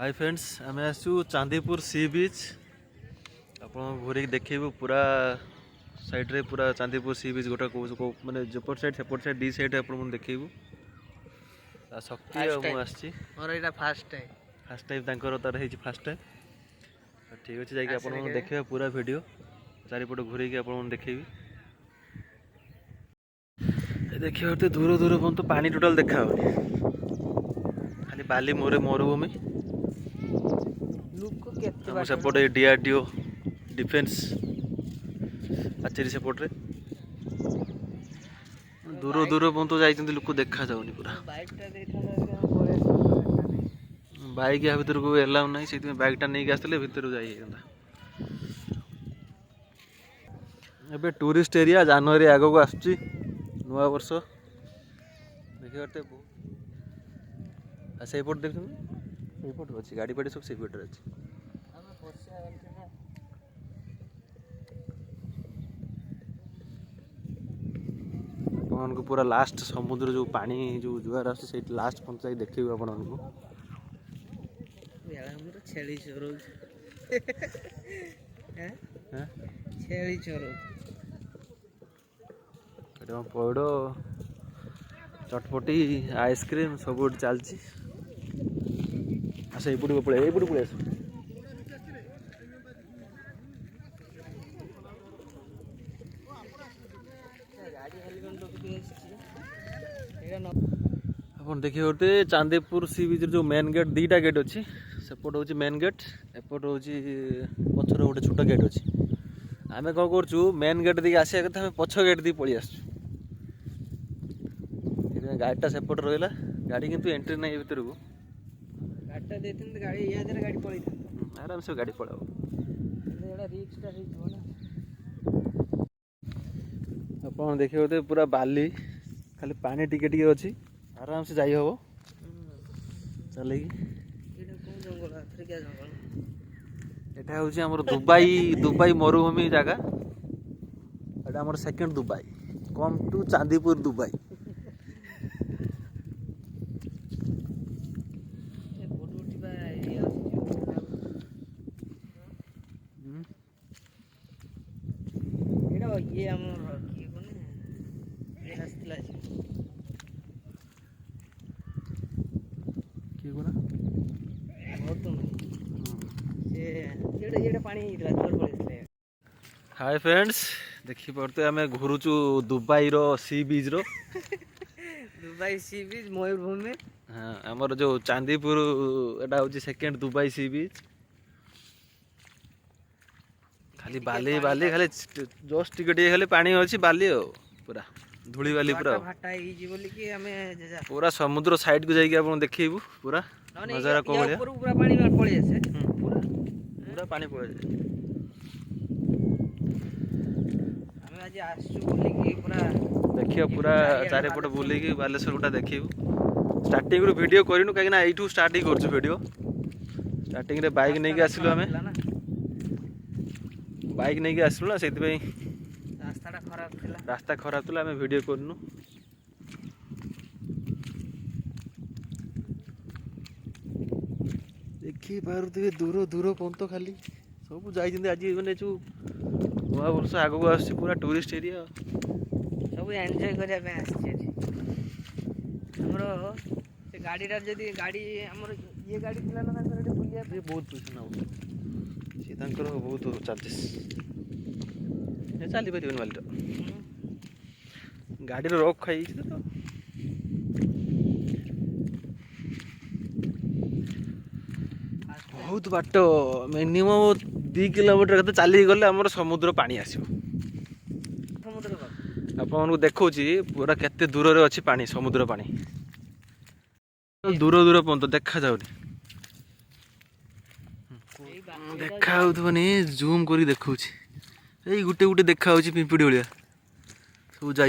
Hi friends आम आसु चांदीपुर सी बीच आप घूर देखू पूरा साइड रे पूरा चांदीपुर सी बीच गोटा माने जपट साइड सेपट साइड दी साइड आप देखू शक्ति मोर फास्ट टाइम तार है फास्ट टाइम ठीक अच्छे जाकि आप देखिए पूरा वीडियो चारिपट घूर आप देखेबी देखिए दूर दूर पन तो पानी टोटाल देखा खाली बाली मोरे मरुभूमि सेपटे डीआरडीओ डिफेन्स आचेरी सेपटे दूर दूर पर्यंत जाइए लोक देखा जाऊनी पूरा बाइक या भर को एलाउ ना से बाइकटा नहीं आसते भर जाता एबे टूरिस्ट एरिया जनवरी आग को आसुची नुआ वर्ष देखिए सेपट देख अच्छी गाड़ी फाड़ी सब सेपटे अच्छी आपको पूरा लास्ट समुद्र जो पानी जो जुआर आस लास्ट पंचायत देखिए आपको छेली चोर छेली चोर पौड़ चटपटी आइसक्रीम सब चलती आस एपट पड़े पड़े आस आप देखिए गोटे चांदीपुर सी बीच जो मेन गेट दीटा गेट अच्छी सेपट हूँ मेन गेट एपट हूँ पचर गोटे छोट गेट अच्छी आम कौन करूँ मेन गेट दी आसा कथा पछ गेट दी पलि आस गाड़ीटा सेपट रहा गाड़ी किंतु एंट्री नहीं भर को आराम से गाड़ी पड़ा आप देखिए पूरा बाली खाली पानी टिके टिके अच्छी आराम से जाई हबो चल एटा हूँ आम दुबई मरुभूमि जगह एटा आम second Dubai come to Chandipur Dubai ये हमर की कोने ये हस्तला की कोना बहुत ये पानी जोर पड़े। हाय फ्रेंड्स देखी पड़ते आम घूरुचु दुबई रो सी बीच रो दुबई सी बीच मयूरभूमि हाँ आमर जो चांदीपुर एटा हूँ सेकेंड दुबई सी बीच खाली बाली बाली खाली जस्ट टिके खाली पानी अच्छी बाली पूरा धूली बाली पूरा पूरा समुद्र साइड को जाइए आप देखिए पूरा नजारा को पूरा पानी पड़े पूरा पानी पड़े देखिए पूरा चारिपट बुलिकी बालेश्वर गोटा देखिए स्टार्टिंग रू वीडियो करूँ कहीं यू स्टार्ट ही कर वीडियो स्टार्टिंग रे बाइक नहीं आसलु आम बाइक नहीं आसलु ना से रास्ता खराब था आम वीडियो करनु देखी पारे दूर दूर पर्यंत खाली सब जाइए आज मैंने जो नवा वर्ष आग को आस पूरा टूरिस्ट एरिया सब एंजॉय करने गाड़ीटा जदि गाड़ी ये गाड़ी थी ना बुलिया बहुत पैसा ना सी बहुत चार्जेस चली पार मालिक गाड़ी रॉक खाई तो बहुत बाट मिनिमम 2 किलोमीटर के चली गले आम समुद्र पानी आसो आपको देखा पूरा केते दूर अच्छी पानी समुद्र पानी दूर दूर पर्यंत देखा जाऊनी देखा जूम कर देखा ये गोटे गोटे देखा पिंपिड़ी भाया सब जा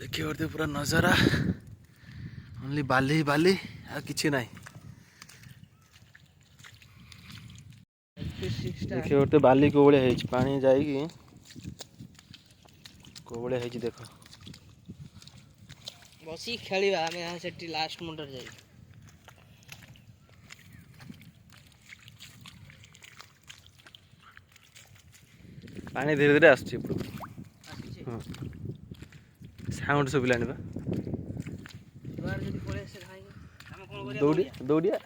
देखिए पूरा नजारा ओनली बाली बाली आ किसी ना देखिए बाली को भाया पानी जाइए କୋଉ ଭଳିଆ ହେଇଛି ଦେଖ। ବସିକି ଖେଳିବା ଆମେ ସେଠି ଲାଷ୍ଟ ମୁଣ୍ଡରେ ଯାଇ। ପାଣି ଧୀରେ ଧୀରେ ଆସୁଛି ଉପରକୁ। ଆସୁଛି। ହଁ ସାଉଣ୍ଡ ଶୁଭିଲାଣି ବା। ଦୁଆର ଯଦି ପଳେଇ ଆସିେ ଧାଇଁକି ଆମେ କ'ଣ କରିବା? ଦୌଡ଼ିଆ ଦୌଡ଼ିଆ।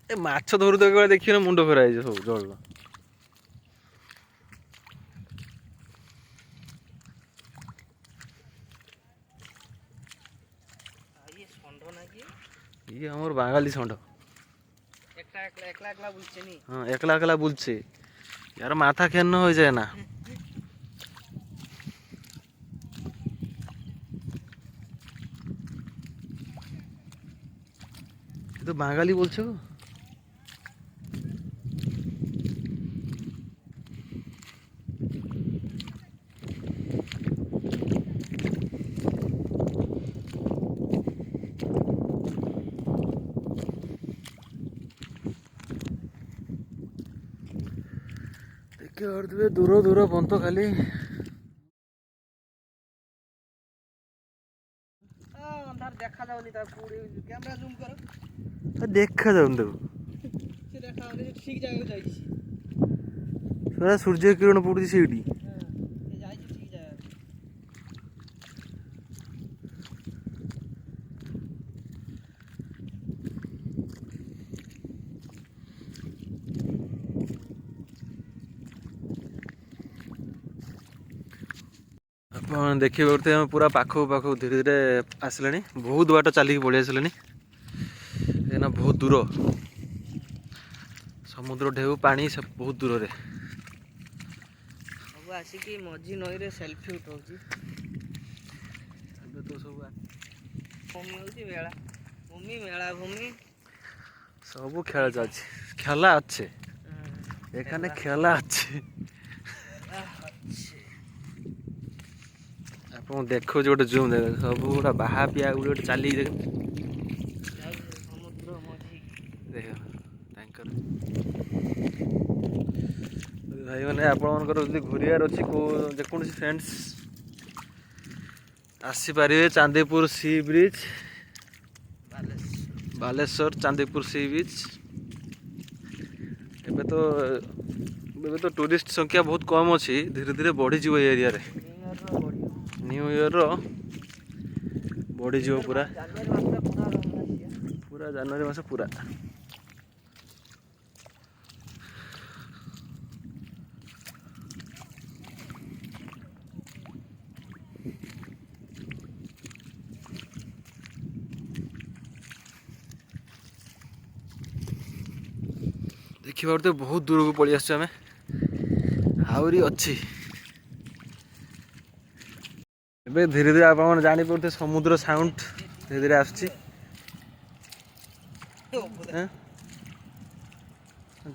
ଏ ମାଛ ଧରୁଥିବ ବେଳେ ଦେଖିନ ମୁଣ୍ଡ ଖରା ହେଇଯିବ ସବୁ ଜଳ। ଇଏ ଷଣ୍ଢ ନା କିଏ? ଇଏ ଆମର ବାঙାଲି ଷଣ୍ଢ। একলা একলা বুঝছে নি? হ্যাঁ একলা একলা বুলছে, यार माथा खेलना हो जाए ना। ये तो बांगाली बोलছে গো। দেখে আর দূর দূর পর্যন্ত খালি ଅନ୍ଧାର ଦେଖା ଯାଉନି ତା କ୍ୟାମେରା ଜୁମ୍ କର। ଦେଖା ଯାଉନି ତାକୁ। ସେ ଦେଖା ଯାଉନି, ସେ ଠିକ ଜାଗାକୁ ଯାଇଛି। ପୁରା ସୂର୍ଯ୍ୟ କିରଣ ପଡୁଛି ସେଇଠି। ସେ ଯାଇଛି ଠିକ ଜାଗାରେ। ଆପଣ ଦେଖିପାରୁଥିବେ ଆମେ ପୁରା ପାଖକୁ ପାଖକୁ ଧୀରେ ଧୀରେ ଆସିଲାଣି। ବହୁତ ବାଟ ଚାଲିକି ପଳେଇ ଆସିଲାଣି। କାହିଁକିନା ବହୁତ ଦୂର, ସମୁଦ୍ର ଢେଉ ପାଣି ବହୁତ ଦୂରରେ। ସବୁ ଆସିକି ମଝି ନଈରେ ସେଲ୍ଫି ଉଠଉଛି। ଏବେ ତ ସବୁ ଭୂମି ହେଉଛି ମେଳା ଭୂମି, ମେଳା ଭୂମି ସବୁ ଖେଳ ଚାଲିଛି। ଖେলা আছে এখানে, খেলা আছে। ଆପଣ ଦେଖୁଛି ଗୋଟେ ଜୁମ୍ ଦେଖ, ସବୁ ଗୋଟେ ବାହା ପିଆ ଗୋଟେ ଚାଲିକି ଦେଖ। ସମୁଦ୍ର ମଝି ଦେଖ ତାଙ୍କର ଭାଇମାନେ, ଆପଣମାନଙ୍କର ଯଦି ଘୂରିବାର ଅଛି କେଉଁ ଯେକୌଣସି ଫ୍ରେଣ୍ଡସ୍ ଆସିପାରିବେ। Chandipur sea bridge, Balasore Chandipur sea beach. ଏବେ ତ ଟୁରିଷ୍ଟ ସଂଖ୍ୟା ବହୁତ କମ୍ ଅଛି, ଧୀରେ ଧୀରେ ବଢ଼ିଯିବ ଏ ଏରିଆରେ। ନ୍ୟୁ ଇୟର୍ର ବଢ଼ିଯିବ ପୁରା, ପୁରା ଜାନୁଆରୀ ମାସ ପୁରା। ଦେଖିପାରୁଥିବେ ବହୁତ ଦୂରକୁ ପଳେଇ ଆସିଛୁ ଆମେ, ଆହୁରି ଅଛି। ଏବେ ଧୀରେ ଧୀରେ ଆପଣମାନେ ଜାଣିପାରୁଥିବେ ସମୁଦ୍ର ସାଉଣ୍ଡ ଧୀରେ ଧୀରେ ଆସୁଛି।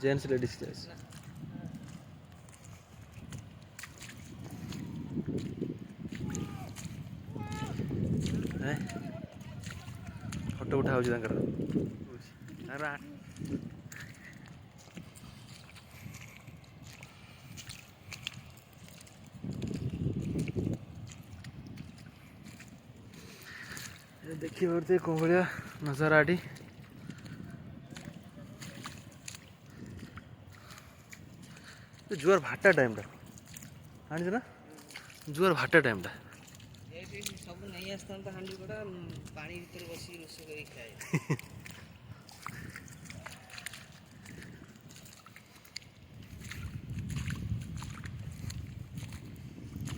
ଜେଣ୍ଟସ ଲେଡିଜ ଫଟୋ ଉଠା ହଉଛି ତାଙ୍କର। ଦେଖିପାରୁଥିବେ କୋଉ ଭଳିଆ ନଜାରା ଏଠି। ଜୁଆର ଭାଟା ଟାଇମଟା ଜାଣିଛ ନା, ଜୁଆର ଭାଟା ଟାଇମଟା। ସବୁ ନେଇ ଆସିଥାନ୍ତା ହାଣ୍ଡି ଗୁଡ଼ା, ପାଣି ଭିତରେ ବସିକି ରୋଷେଇ କରିକି ଖାଏ।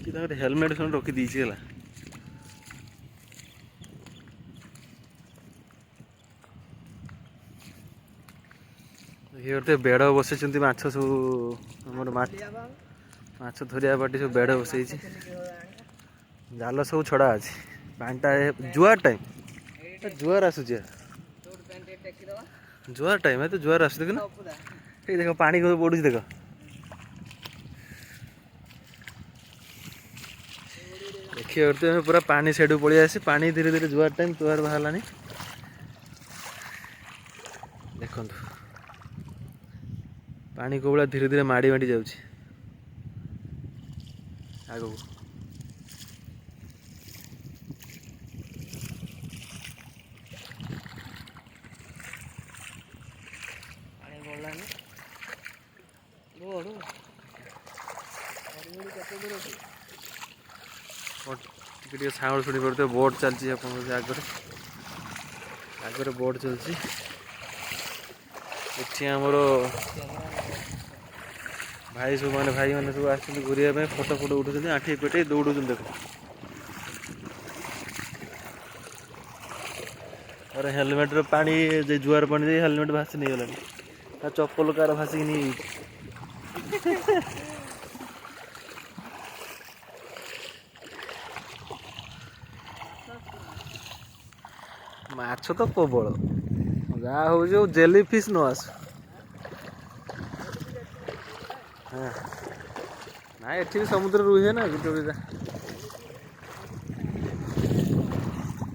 କି ତାଙ୍କର ହେଲମେଟ୍ ସବୁ ରଖିଦେଇଛି ହେଲା। ଇଏ ବେଡ଼ ବସେଇଛନ୍ତି, ମାଛ ସବୁ ଆମର ମାଛ ଧରିବା ପାଟି ସବୁ ବେଡ଼ ବସେଇଛି। ଜାଲ ସବୁ ଛଡ଼ା ଅଛି। ପାଣିଟା ଜୁଆର ଟାଇମ୍, ଜୁଆର ଆସୁଛି, ଜୁଆର ଟାଇମ୍ ତ ଜୁଆର ଆସୁଛି। ଦେଖ ନା, ଏଇ ଦେଖ ପାଣି ପଡ଼ୁଛି ଦେଖ। ଦେଖିପାରୁଥିବେ ଆମେ ପୁରା ପାଣି ସେଠୁ ପଳେଇ ଆସି, ପାଣି ଧୀରେ ଧୀରେ ଜୁଆର ଟାଇମ୍, ଜୁଆର ବାହାରିଲାଣି। ଦେଖନ୍ତୁ ପାଣି କୋଉ ଭଳିଆ ଧୀରେ ଧୀରେ ମାଡ଼ି ମାଡ଼ି ଯାଉଛି। ଆଗକୁ। ପାଣି ଗଲାନି ବୋର୍ଡ କେତେ ଦୂର ଅଛି? ଟିକେ ଟିକେ ସାଉଣ୍ଡ ଶୁଣିପାରୁଥିବେ ବୋଟ୍ ଚାଲିଛି ଆପଣଙ୍କ ସେ ଆଗରେ ବୋଟ୍ ଚାଲିଛି। ଏଠି ଆମର ଭାଇମାନେ ସବୁ ଆସିଛନ୍ତି ଘୁରିବା ପାଇଁ, ଫଟୋ ଉଠୁଛନ୍ତି, ଆଣ୍ଠି ପେଟେଇ ଦୌଡ଼ୁଛନ୍ତି ଦେଖ। ଆରେ ହେଲମେଟ୍ରେ ପାଣି ଜୁଆର ପାଣି ଦେଇ ହେଲମେଟ୍ ଭାସି ନେଇଗଲାଣି। ତା ଚପଲ କାର ଭାସିକି ନେଇଯାଇଛି। ମାଛ ତ ପ୍ରବଳ, ଯାହା ହଉଛି ଆଉ ଜେଲି ଫିସ୍ ନ ଆସୁ। ହଁ ନାଇଁ ଏଠି ବି ସମୁଦ୍ର ରୁହେ ନା ଗୋଟେ ଗୋଟେ।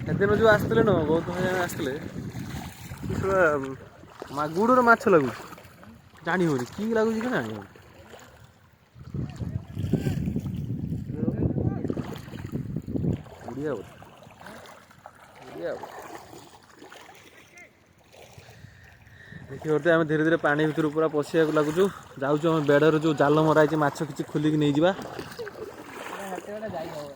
ସେଦିନ ଯେଉଁ ଆସିଥିଲେ ନା ବହୁତ ଭାଇ ଆସିଥିଲେ, ମାଗୁଡ଼ର ମାଛ ଲାଗୁଛି, ଜାଣି ହେଉନି କି ଲାଗୁଛି କି ଜାଣି ହେଉନି। ଦେଖିପାରୁଥିବେ ଆମେ ଧୀରେ ଧୀରେ ପାଣି ଭିତରୁ ପୁରା ପଶିବାକୁ ଲାଗୁଛୁ। ଯାଉଛୁ ଆମେ ବେଡ଼ରେ ଯେଉଁ ଜାଲ ମରା ହେଇଛି, ମାଛ କିଛି ଖୋଲିକି ନେଇଯିବା। ଯାଇ ହବ।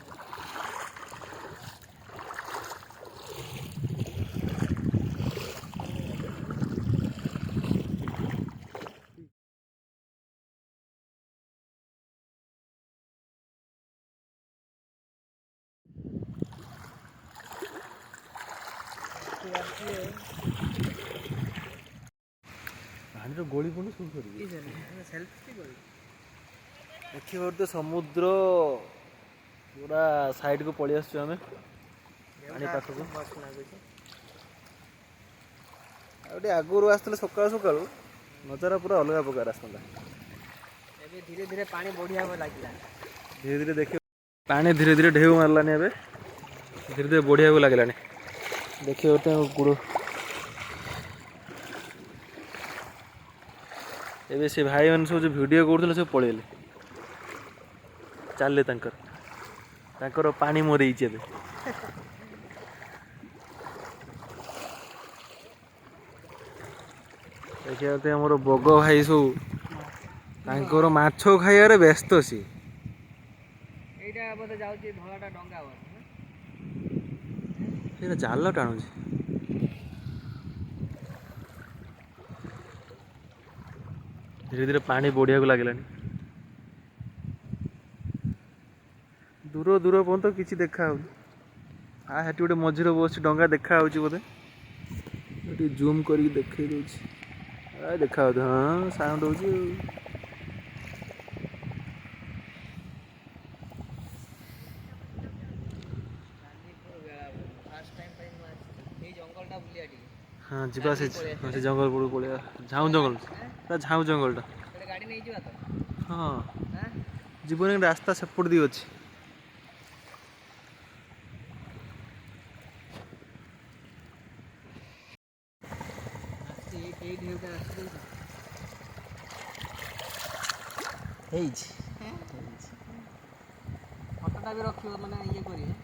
ପାଣିର ଗୋଳି ପଡୁନି ସବୁ କରିବି। ଦେଖିପାରୁଥିବେ ସମୁଦ୍ର ପୁରା ସାଇଡକୁ ପଳେଇ ଆସୁଛୁ ଆମେ ପାଣି ପାଖକୁ। ଆଉ ଟିକେ ଆଗରୁ ଆସିଥିଲେ ସକାଳୁ ସକାଳୁ ନଜାରା ପୁରା ଅଲଗା ପ୍ରକାର ଆସିଥାନ୍ତା। ଏବେ ଧୀରେ ଧୀରେ ପାଣି ବଢିବାକୁ ଲାଗିଲା। ଧୀରେ ଧୀରେ ଦେଖିବ ପାଣି ଧୀରେ ଧୀରେ ଢେଉ ମାରିଲାନି, ଏବେ ଧୀରେ ଧୀରେ ବଢ଼ିବାକୁ ଲାଗିଲାଣି। ଦେଖିବ ଗୋଡ଼ ଏବେ ସେ ଭାଇମାନେ ସବୁ ଯେଉଁ ଭିଡ଼ିଓ କରୁଥିଲେ ସବୁ ପଳେଇଲେ, ଚାଲିଲେ ତାଙ୍କର ପାଣି ମରେଇଛି ଏବେ। ଦେଖିବା ଆମର ବଗ ଭାଇ ସବୁ ତାଙ୍କର ମାଛ ଖାଇବାରେ ବ୍ୟସ୍ତ। ସିଏ ଏଇଟା ବୋଧେ ଯାଉଛି ଧଳାଟା ଡଙ୍ଗା ବୋଧେ। ସେଇଟା ଜାଲ ଟାଣୁଛି। ଧୀରେ ଧୀରେ ପାଣି ବଢିବାକୁ ଲାଗିଲାଣି। ଦୂର ପର୍ଯ୍ୟନ୍ତ କିଛି ଦେଖା ହଉନି। ସେଠି ଗୋଟେ ମଝିରେ ବସିଛି ଡଙ୍ଗା, ଦେଖା ହଉଛି ବୋଧେ। ଟିକେ ଜୁମ୍ କରିକି ଦେଖେଇ ଦଉଛି, ଦେଖା ହଉଛି। ହଁ ସାଉଣ୍ଡ ହଉଛି ଆଉ। ହଁ ଯିବା ସେ ଜଙ୍ଗଲ ଉପରକୁ ପଳେଇବା। ଝାଉଁ ଜଙ୍ଗଲଟା ଗାଡ଼ି ନେଇଯିବା ତ। ହଁ ଜୀବନ ରାସ୍ତା ସେପଟ ଦେଇ ଅଛି। ହେଇଛି ଫଟୋଟା ବି ରଖିବ, ମାନେ ଇଏ କରିବେ।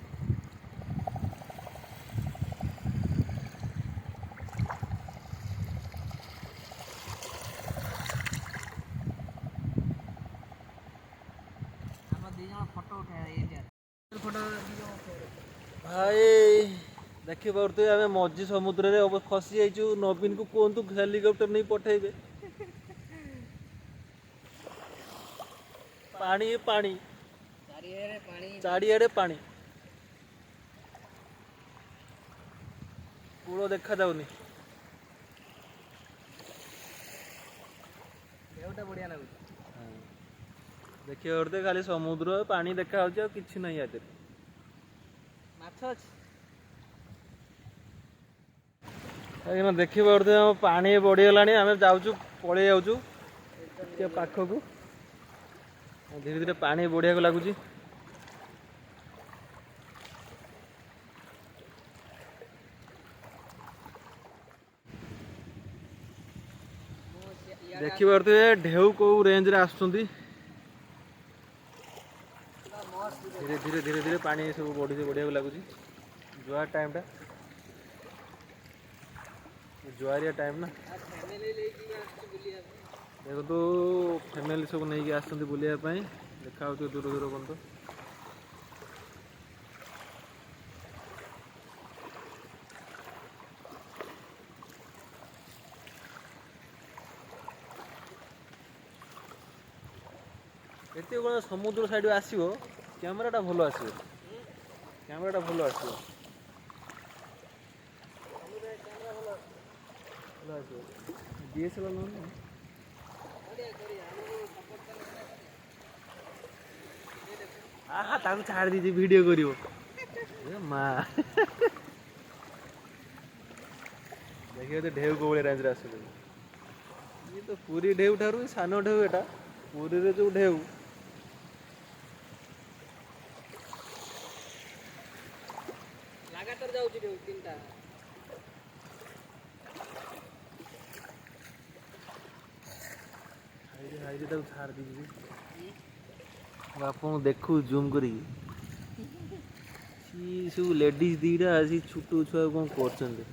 ଆମ ଦି ଜଣ ଫଟୋ ଉଠେଇବା ଭାଇ ଦେଖିପାରୁଥିବେ ଆମେ ମଝି ସମୁଦ୍ରରେ ଫସି ଯାଇଛୁ। ନବୀନକୁ କୁହନ୍ତୁ ହେଲିକପ୍ଟର ନେଇ ପଠେଇବେ। ପାଣି ଚାରିଆଡ଼େ ପାଣି, କୂଳ ଦେଖାଯାଉନି। ଢେଉଟା ବଢିଆ ଲାଗୁଛି। ଦେଖିପାରୁଥିବେ ଖାଲି ସମୁଦ୍ର ପାଣି ଦେଖାଯାଉଛି, ଆଉ କିଛି ନାହିଁ। ଆ ଦେହରେ ମାଛ ଅଛି। ଆଜ୍ଞା ଦେଖିପାରୁଥିବେ ଆମ ପାଣି ବଢ଼ିଗଲାଣି। ଆମେ ଯାଉଛୁ, ପଳେଇ ଯାଉଛୁ ଟିକେ ପାଖକୁ। ଧୀରେ ଧୀରେ ପାଣି ବଢ଼ିବାକୁ ଲାଗୁଛି। ଦେଖିପାରୁଥିବେ ଢେଉ କୋଉ ରେଞ୍ଜରେ ଆସୁଛନ୍ତି। धीरे धीरे धीरे धीरे पानी सब बढ़िया लगुच जुआर टाइम टा जुआरिया टाइम ना देखो तो फैमिली सब नहीं आसते बुलायापाई देखा दूर दूर पर्यटन एत बड़ा समुद्र साइड आसो कैमेराटा भल आसो कैमेराटा भल आसो डीएसएलआर ताकू छाड़ दीजिए वीडियो करियो माँ देखिए तो ढेउ को रेंज आस ये तो पूरी ढेउ ठार सान ढेउ एटा पूरी रे जो ढेउ लगातार जाउची ढेउ तीनटा हाइरे ताकू छाड़ दीजिए आपको देखू जूम करी सब लेडीज दीटा आसी छोट छुआ कौन कर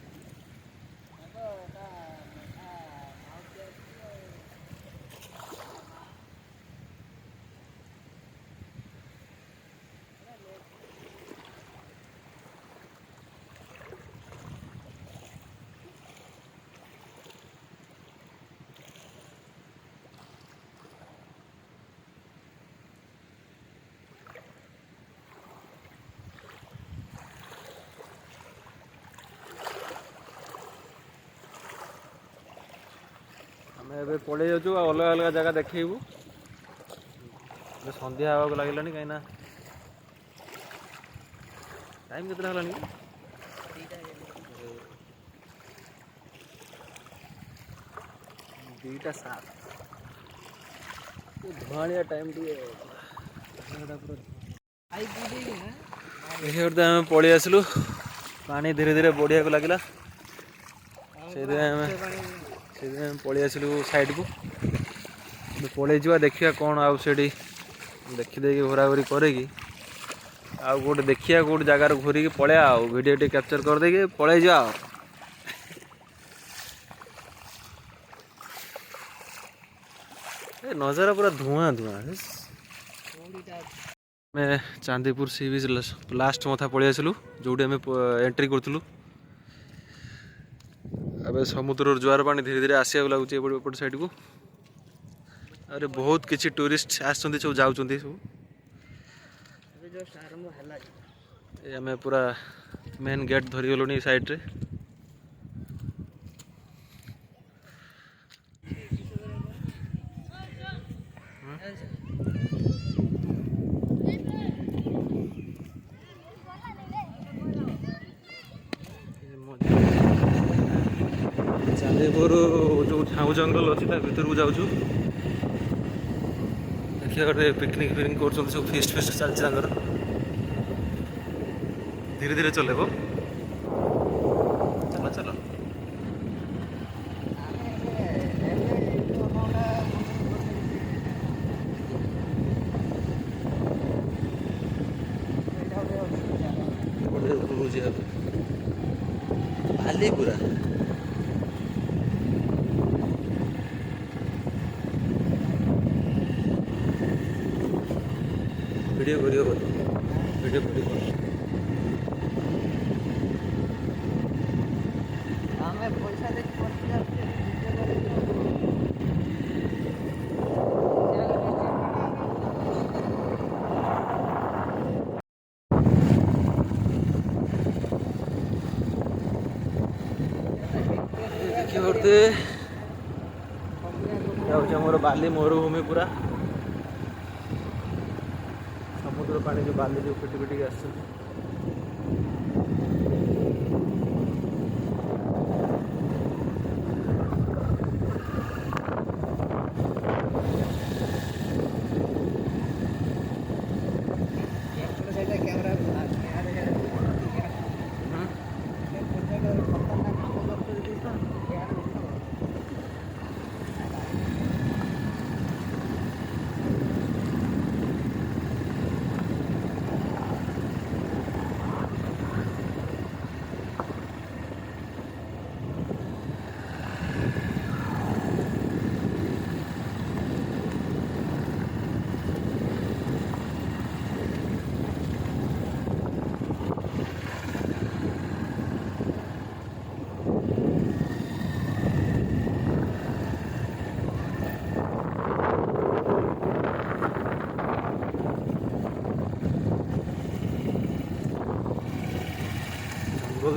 आम पलि जाऊँ अलग अलग जगह देखू सन्ध्या हाँ लगे कहीं टाइम के दीटा सात धुआं टाइम आम पलि आसलु पानी धीरे धीरे बढ़िया को लगे से पलि आसलु साइड को पलि जा देखिया कौन आउ से देखीदे घोरा घोरी करेगी आउ गोटे देखिया गोटे जगार घूरी पलैया वीडियो टे कैप्चर कर देगी पलि जा नजारा पूरा धुआं धुआं मैं चांदीपुर सी बीच लास्ट मथा पलि आसलु जो एंट्री करूँ अब समुद्र जुआर पानी धीरे धीरे आसिया लगुच एपट साइड को अरे बहुत किसी टूरिस्ट आसुँच सब जाऊँ सब आम पूरा मेन गेट धरीगलुनी साइड रे चांदीपुर जो झाऊ जंगल अच्छी भर को जाऊँ देखिए गोटे पिकनिक फिकनिक कर सब फिस्ट फिस्ट चलती धीरे धीरे चलेब चलो चलो भाली पूरा वीडियो वीडियो पैसा देखते मोर बाली मरुभूमि पूरा समुद्र पानी जो बाली जो पिटी पिटी आस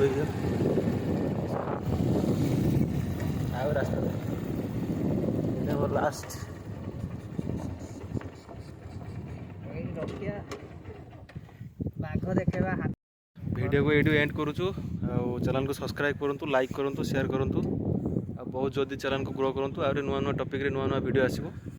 ଲଗେଇଛ ଆଉ ରାସ୍ତା ଏଇଟା ମୋର ଲାଷ୍ଟ। ଏଇଠି ରଖିବା ବାଘ ଦେଖେଇବା ହାତୀ। ଭିଡ଼ିଓକୁ ଏଇଠୁ ଏଣ୍ଡ କରୁଛୁ। ଆଉ ଚ୍ୟାନେଲ୍କୁ ସବସ୍କ୍ରାଇବ୍ କରନ୍ତୁ, ଲାଇକ୍ କରନ୍ତୁ, ସେୟାର କରନ୍ତୁ। ଆଉ ବହୁତ ଜଲ୍ଦି ଚ୍ୟାନେଲ୍କୁ ଗ୍ରୋ କରନ୍ତୁ। ଆହୁରି ନୂଆ ନୂଆ ଟପିକ୍ରେ ନୂଆ ନୂଆ ଭିଡ଼ିଓ ଆସିବ।